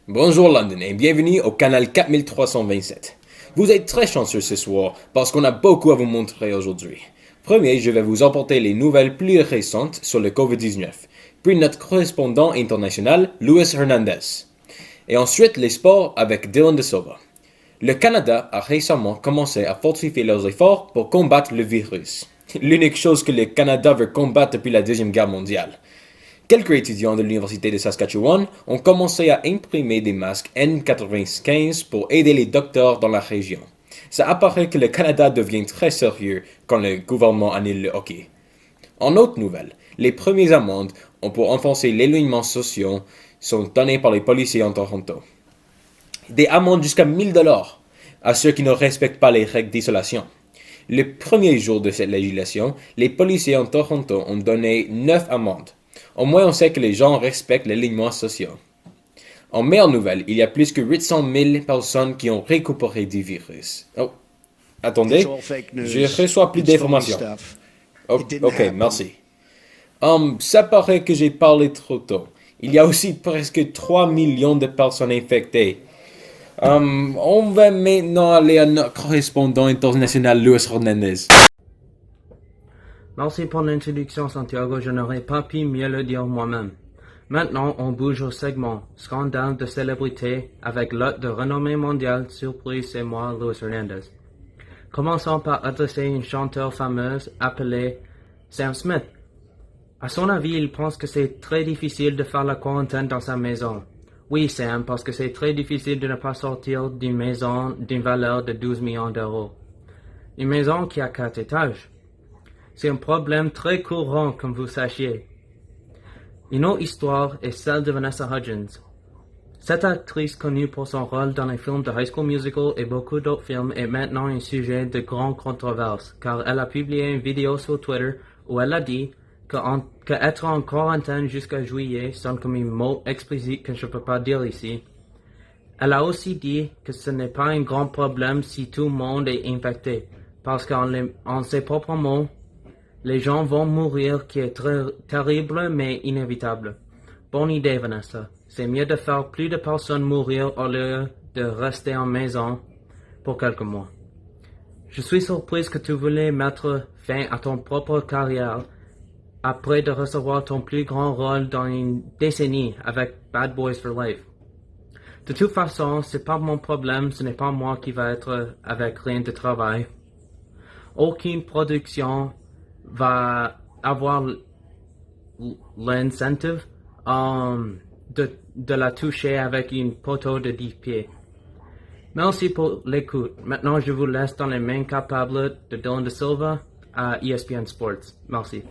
Bonjour London et bienvenue au canal 4327. Vous êtes très chanceux ce soir parce qu'on a beaucoup à vous montrer aujourd'hui. Premier, je vais vous apporter les nouvelles plus récentes sur le COVID-19, puis notre correspondant international, Luis Hernandez. Et ensuite, les sports avec Dylan De Silva. Le Canada a récemment commencé à fortifier leurs efforts pour combattre le virus. L'unique chose que le Canada veut combattre depuis la Deuxième Guerre mondiale. Quelques étudiants de l'Université de Saskatchewan ont commencé à imprimer des masques N95 pour aider les docteurs dans la région. Ça apparaît que le Canada devient très sérieux quand le gouvernement annule le hockey. En autre nouvelle, les premières amendes pour enfoncer l'éloignement social sont données par les policiers en Toronto. Des amendes jusqu'à 1000 $ à ceux qui ne respectent pas les règles d'isolation. Le premier jour de cette législation, les policiers en Toronto ont donné 9 amendes. Au moins, on sait que les gens respectent les lignes sociaux. En meilleure nouvelle, il y a plus que 800 000 personnes qui ont récupéré du virus. Oh, It's attendez, all fake je news. reçois plus It's phony d'informations. stuff. Oh, It didn't ok, happen. merci. Ça paraît que j'ai parlé trop tôt. Il y a aussi presque 3 millions de personnes infectées. On va maintenant aller à notre correspondant international, Luis Hernandez. Merci pour l'introduction, Santiago. Je n'aurais pas pu mieux le dire moi-même. Maintenant, on bouge au segment Scandale de célébrité avec l'hôte de renommée mondiale. Surprise, c'est moi, Luis Hernandez. Commençons par adresser une chanteuse fameuse appelée Sam Smith. À son avis, il pense que c'est très difficile de faire la quarantaine dans sa maison. Oui, Sam, parce que c'est très difficile de ne pas sortir d'une maison d'une valeur de 12 millions d'euros. Une maison qui a 4 étages. C'est un problème très courant, comme vous sachiez. Une autre histoire est celle de Vanessa Hudgens. Cette actrice connue pour son rôle dans les films de High School Musical et beaucoup d'autres films est maintenant un sujet de grande controverse, car elle a publié une vidéo sur Twitter où elle a dit qu'être en quarantaine jusqu'à juillet sonne comme un mot explicite que je ne peux pas dire ici. Elle a aussi dit que ce n'est pas un grand problème si tout le monde est infecté, parce qu'en ses propres mots, les gens vont mourir, qui est très terrible mais inévitable. Bonne idée, Vanessa. C'est mieux de faire plus de personnes mourir au lieu de rester en maison pour quelques mois. Je suis surprise que tu voulais mettre fin à ton propre carrière après de recevoir ton plus grand rôle dans une décennie avec Bad Boys for Life. De toute façon, c'est pas mon problème, ce n'est pas moi qui va être avec rien de travail. Aucune production va avoir l'incentive de la toucher avec une poteau de 10 pieds. Merci pour l'écoute. Maintenant, je vous laisse dans les mains capables de Dylan De Silva à ESPN Sports. Merci.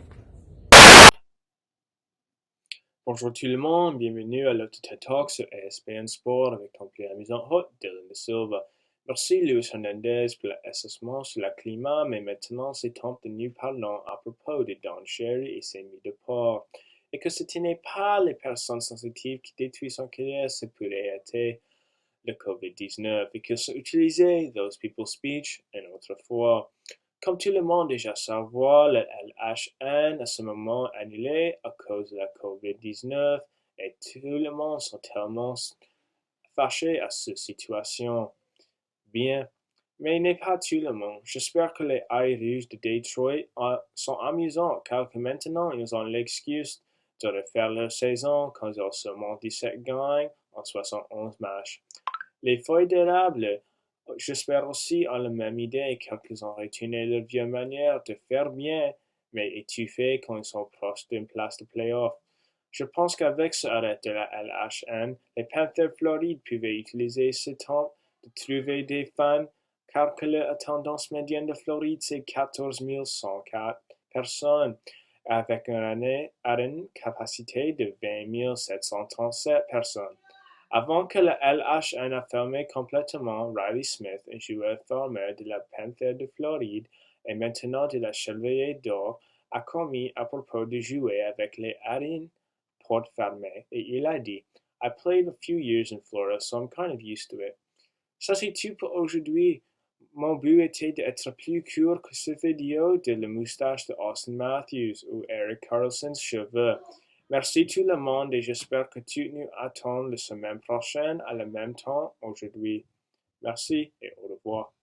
Bonjour tout le monde, bienvenue à l'Auto Talk sur ESPN Sport avec ton plus amusant hôte, Dylan De Silva. Merci Luis Hernandez pour l'assessment sur le climat, mais maintenant c'est temps de nous parlons à propos de Don Cherry et ses mis de porc. Et que ce n'est pas les personnes sensitives qui détruisent son carrière, ce pourrait être le COVID-19 et qu'ils ont utilisé those people speech une autre fois. Comme tout le monde déjà savoir, le LHN a ce moment annulé à cause de la COVID-19 et tout le monde sont tellement fâchés à cette situation. Bien, mais il n'est pas tout le monde. J'espère que les Irish de Detroit sont amusants car que maintenant ils ont l'excuse de refaire leur saison quand ils ont seulement 17 gagnes en 71 matchs. Les feuilles d'érable, j'espère aussi, ont la même idée car qu'ils ont retourné leur vieille manière de faire bien, mais étouffés quand ils sont proches d'une place de playoff. Je pense qu'avec ce arrêt de la LHN, les Panthers Floride pouvaient utiliser ce temps de trouver des fans car que la tendance médiane de Floride c'est 14 104 personnes avec une arène capacité de 20 737 personnes. Avant que le LHN a fermé complètement, Riley Smith, un joueur formé de la Panther de Floride et maintenant de la Chevalier d'Or, a commis à propos de jouer avec les arènes portes fermées et il a dit I played a few years in Florida, so I'm kind of used to it. Ça c'est tout pour aujourd'hui. Mon but était d'être plus court que cette vidéo de la moustache de Austin Matthews ou Eric Carlson's cheveux. Merci tout le monde et j'espère que tu nous attends la semaine prochaine à le même temps aujourd'hui. Merci et au revoir.